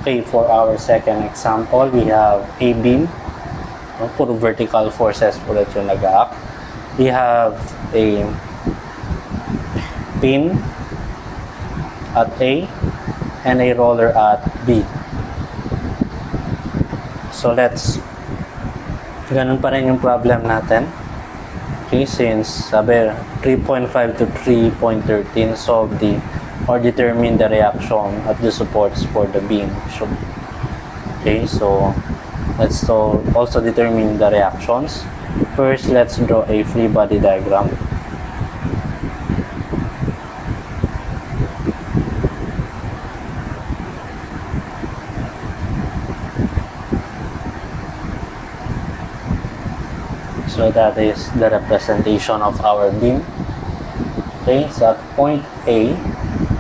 Okay, for our second example, we have a beam. Puro vertical forces ulit yung nag-act. We have a pin at A and a roller at B. So ganun pa rin yung problem natin. Okay, since sabi 3.5 to 3.13 solve or determine the reaction at the supports for the beam. Okay, so let's also determine the reactions. First, let's draw a free body diagram. So that is the representation of our beam. Okay, so at point A,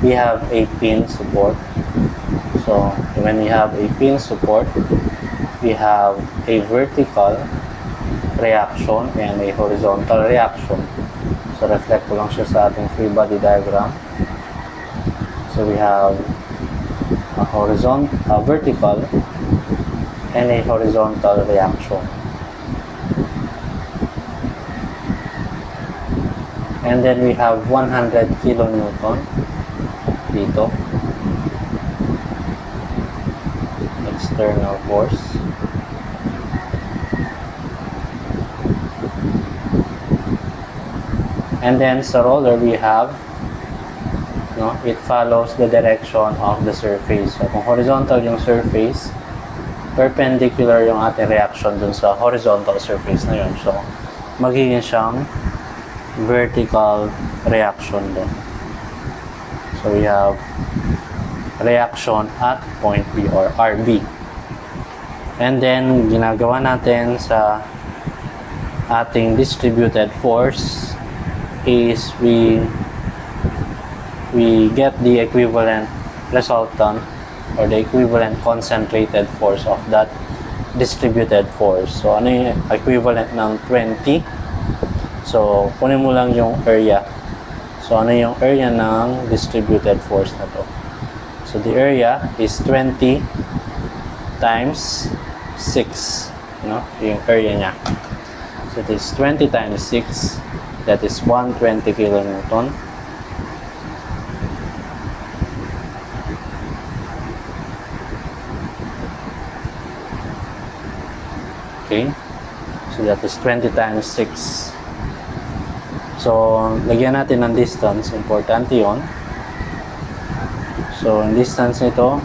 we have a pin support. So when we have a pin support, we have a vertical reaction and a horizontal reaction. So reflect ko lang siya sa ating free body diagram. So we have a vertical and a horizontal reaction. And then we have 100 kilonewton dito. External force. And then sa roller we have, it follows the direction of the surface. So kung horizontal yung surface, perpendicular yung ating reaction dun sa horizontal surface na yun. So magiging siyang vertical reaction din. So we have reaction at point B or RB. And then ginagawa natin sa ating distributed force is we get the equivalent resultant or the equivalent concentrated force of that distributed force. So ano yung equivalent ng 20? So, kunin mo lang yung area. So, ano yung area ng distributed force na to? So, the area is 20 times 6. Yung area niya. So, it is 20 times 6. That is 120 kilonewton. Okay. So, that is 20 times 6. So, lagyan natin ng distance. Importante yun. So, ang distance nito,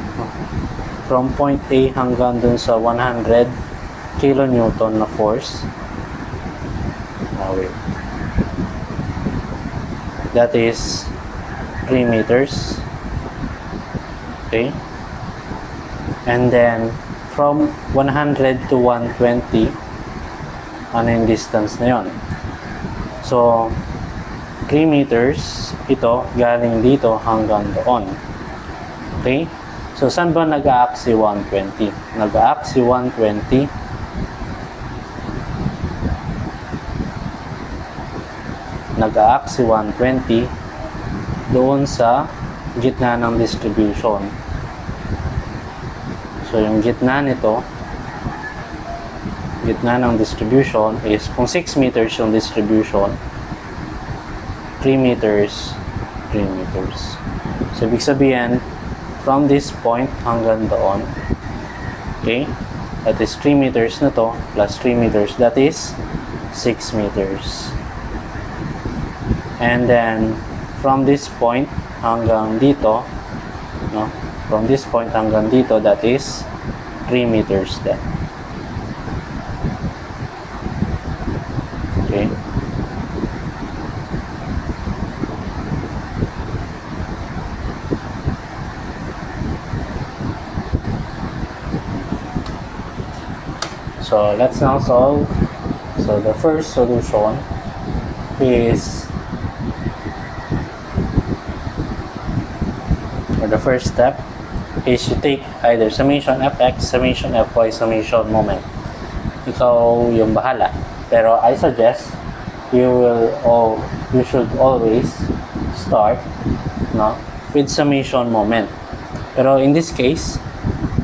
from point A hanggang dun sa 100 kilonewton na force. Wait. That is 3 meters. Okay. And then, from 100 to 120, ano yung distance na yun? So, 3 meters, ito, galing dito hanggang doon. Okay? So, saan ba nag-a-act si 120? Nag-a-act si 120 doon sa gitna ng distribution. So, yung gitna nito, gitna ng distribution is, kung 6 meters yung distribution, 3 meters, 3 meters. So, ibig sabihin, from this point hanggang doon, okay, that is 3 meters na to, plus 3 meters, that is 6 meters. And then, from this point hanggang dito, from this point hanggang dito, that is 3 meters then. Okay. So let's now solve. So the first solution is, or the first step is you take either summation fx, summation fy, summation moment. Ikaw yung bahala. Pero I suggest you should always start with summation moment. Pero in this case,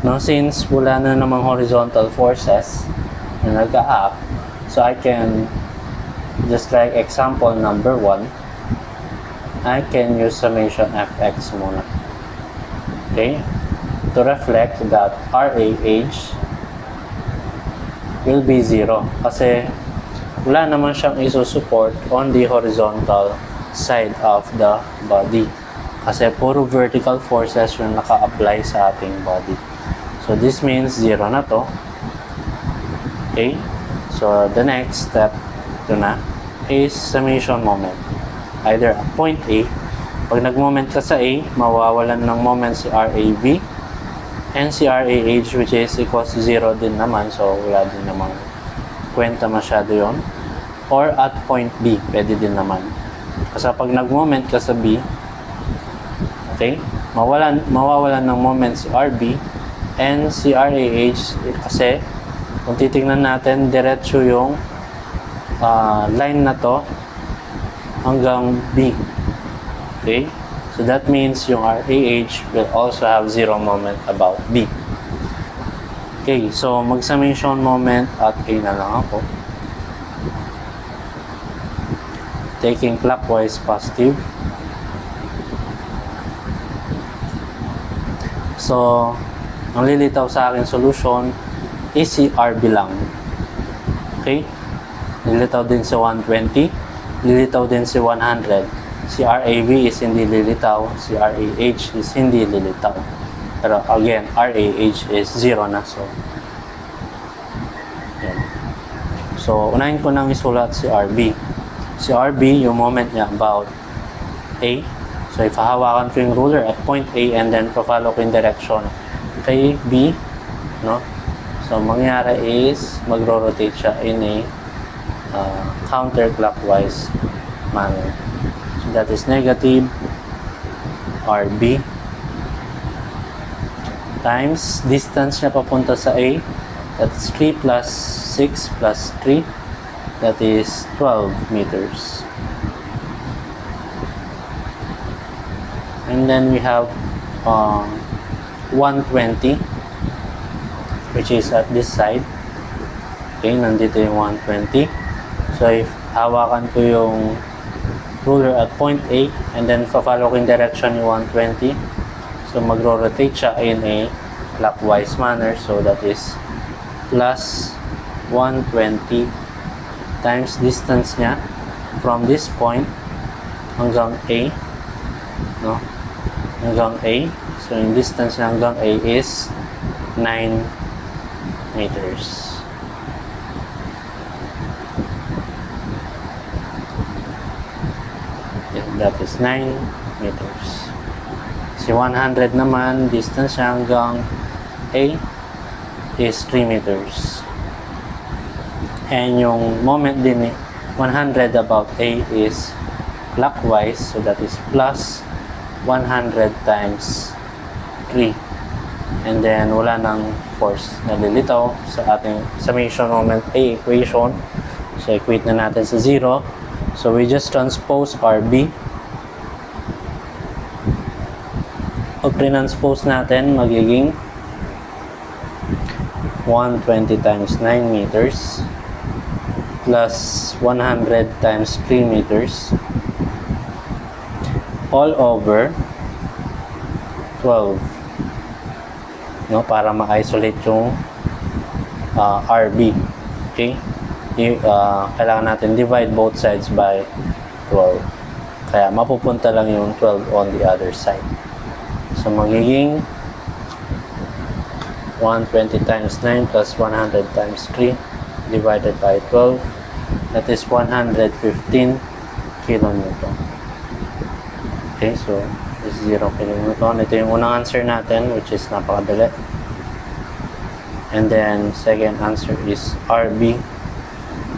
No, since wala na namang horizontal forces na nag-a-act, so I can, just like example number 1, I can use summation fx muna. Okay? To reflect that RAH will be 0 kasi wala naman siyang isusupport on the horizontal side of the body kasi puro vertical forces yung naka-apply sa ating body. So this means 0 na to. Okay? So the next step ito na is summation moment. Either at point A, pag nag-moment ka sa A, mawawalan ng moment si RAV and si RAH, which is equals to 0 din naman, so wala din namang kwenta masyado yon. Or at point B, pwede din naman. Kasi pag nag-moment ka sa B, okay, mawawalan ng moment si RB and si RAH kasi kung titingnan natin, diretso yung line na to hanggang B. Okay? So that means yung RAH will also have 0 moment about B. Okay, so mag-summation moment at A na lang ako. Taking clockwise positive. So, ang lilitaw sa akin solution is si RB lang. Okay? Lilitaw din si 120. Lilitaw din si 100. Si RAV is hindi lilitaw, si RAH is hindi lilitaw. Pero again, RAH is 0 na. So, yan. So unahin ko nang isulat si RB. Si RB, yung moment niya about A. So if hahawakan ko yung ruler at point A and then follow ko yung direction kay B, no? So mangyari is magro-rotate siya in a counterclockwise manner. That is negative RB times distance niya papunta sa A, that's 3 plus 6 plus 3, that is 12 meters. And then we have 120, which is at this side. Okay, nandito yung 120. So if hawakan ko yung ruler at point A and then follow ko yung direction yung 120, so magro-rotate siya in a clockwise manner, so that is plus 120 times distance niya from this point hanggang A, no? Hanggang A, so yung distance niya hanggang A is 9 meters. That is 9 meters. Si 100 naman, distance siya hanggang A is 3 meters. And yung moment din 100 about A is clockwise, so that is plus 100 times 3. And then wala nang force na lilitaw sa ating summation moment A equation. So equate na natin sa 0. So we just transpose RB. Pag transpose natin, magiging 120 times 9 meters plus 100 times 3 meters all over 12, no, para ma-isolate yung RB. Okay, kailangan natin divide both sides by 12, kaya mapupunta lang yung 12 on the other side. So magiging 120 times 9 plus 100 times 3 divided by 12, that is 115 kilonewton. Okay, so this is 0 kilonewton. Ito yung unang answer natin, which is napakadali. And then second answer is RB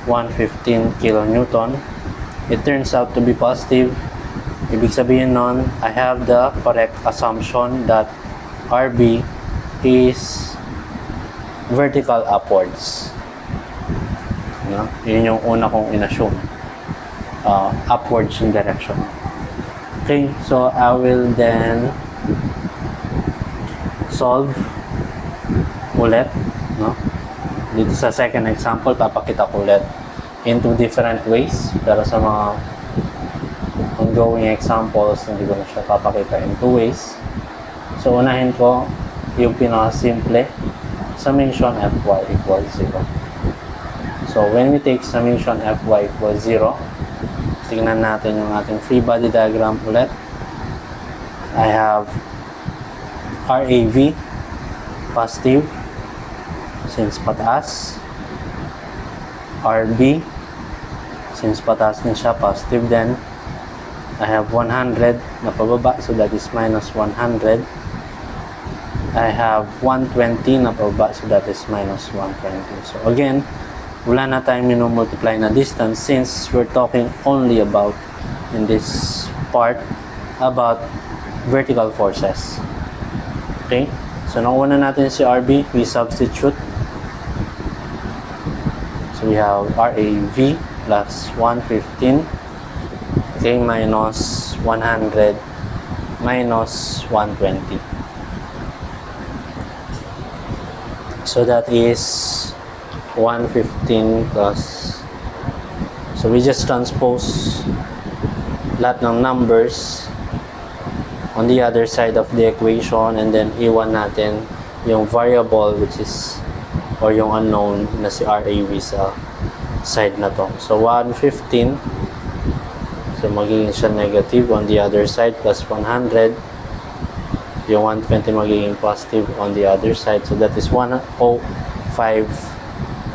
115 kilonewton. It turns out to be positive. Ibig sabihin nun, I have the correct assumption that RB is vertical upwards. No? Yun yung una kong inassume. Upwards in direction. Okay, so I will then solve ulit, no? Dito sa second example, papakita ko ulit in two different ways. Pero sa mga ongoing examples, hindi ko na siya papakita in two ways. So, unahin ko yung pinaka-simple, summation Fy equals 0. So, when we take summation Fy equals 0, tingnan natin yung ating free body diagram ulit. I have RAV, positive, since pataas. RB, since pataas din siya, positive din. I have 100 na pababa, so that is minus 100. I have 120 na pababa, so that is minus 120. So again, wala na tayong minumultiply na distance since we're talking only about, in this part, about vertical forces. Okay? So nauna natin si RB, we substitute. So we have RAV plus 115, okay, minus 100 minus 120. So that is 115 plus, so we just transpose lahat ng numbers on the other side of the equation, and then iwan natin yung variable which is, or yung unknown na si RAV sa side na to. So 115, so magiging siya negative on the other side, plus 100, yung 120 magiging positive on the other side, so that is 105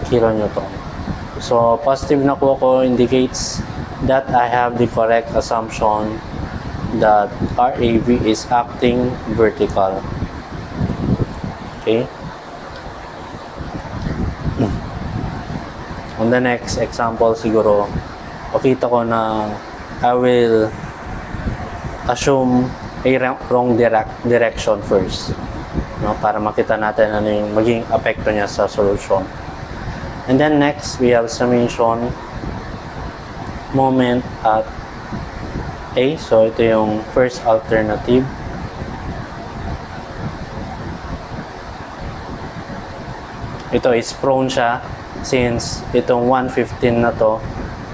kilonewton. So positive na po ako indicates that I have the correct assumption that RAV is acting vertical. Okay. On the next example, siguro, makita ko na I will assume a wrong direction first, no, para makita natin ano yung maging apekto niya sa solution. And then next, we have summation moment at A. So ito yung first alternative. Ito is prone siya since itong 115 na to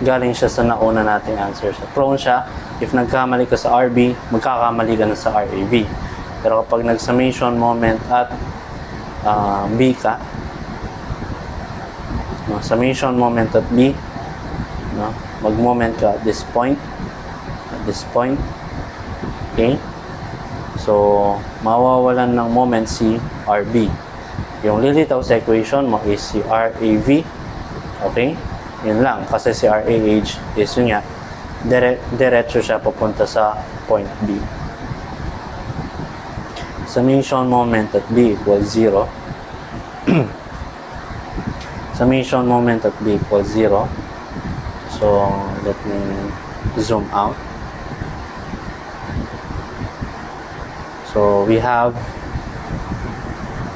galing siya sa nauna nating answer. So prone siya, if nagkamali ka sa RB, magkakamali ka na sa RAV. Pero kapag nag-summation moment at B ka, no, summation moment at B, no, mag-moment ka at this point, okay, so mawawalan ng moment si RB. Yung lilitaw sa equation mo is si RAV, okay, yun lang, kasi si RAH is yun nga, diretso siya papunta sa point B. Summation moment at B equals 0. Summation moment at B equals 0. So let me zoom out. So we have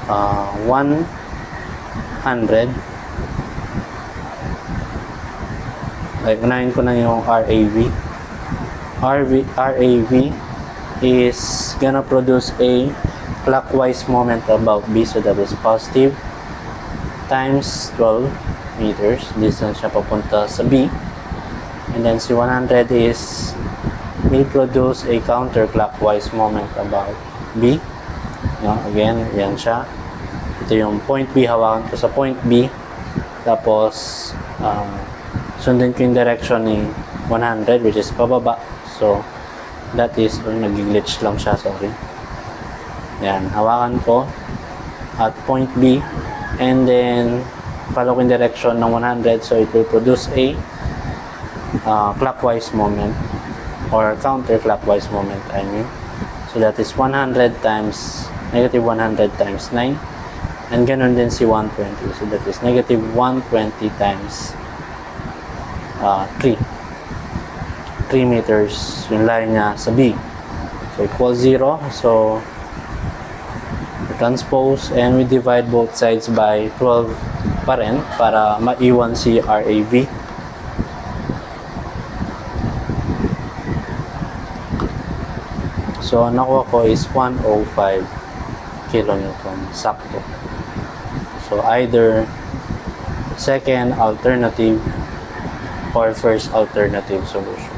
100 like unahin ko na yung RAV. RAV is gonna produce a clockwise moment about B, so that is positive times 12 meters distance siya papunta sa B, and then si 100 is will produce a counterclockwise moment about B, no? Again, yan siya, ito yung point B, hawakan ko sa point B, tapos sundin ko yung direction ni 100 which is pababa, so that is, nag-glitch lang siya, sorry. Yan, hawakan ko at point B, and then follow ko yung direction ng 100, so it will produce a clockwise moment or counterclockwise moment, I mean. So that is 100 times negative 100 times 9, and ganun din si 120, so that is negative 120 times 3 meters yung line niya sa B, so equals 0. So we transpose and we divide both sides by 12 pa rin para maiwan si RAV. So nakuha ko is 105 kilonewton. Sakto. So, either second alternative or first alternative solution.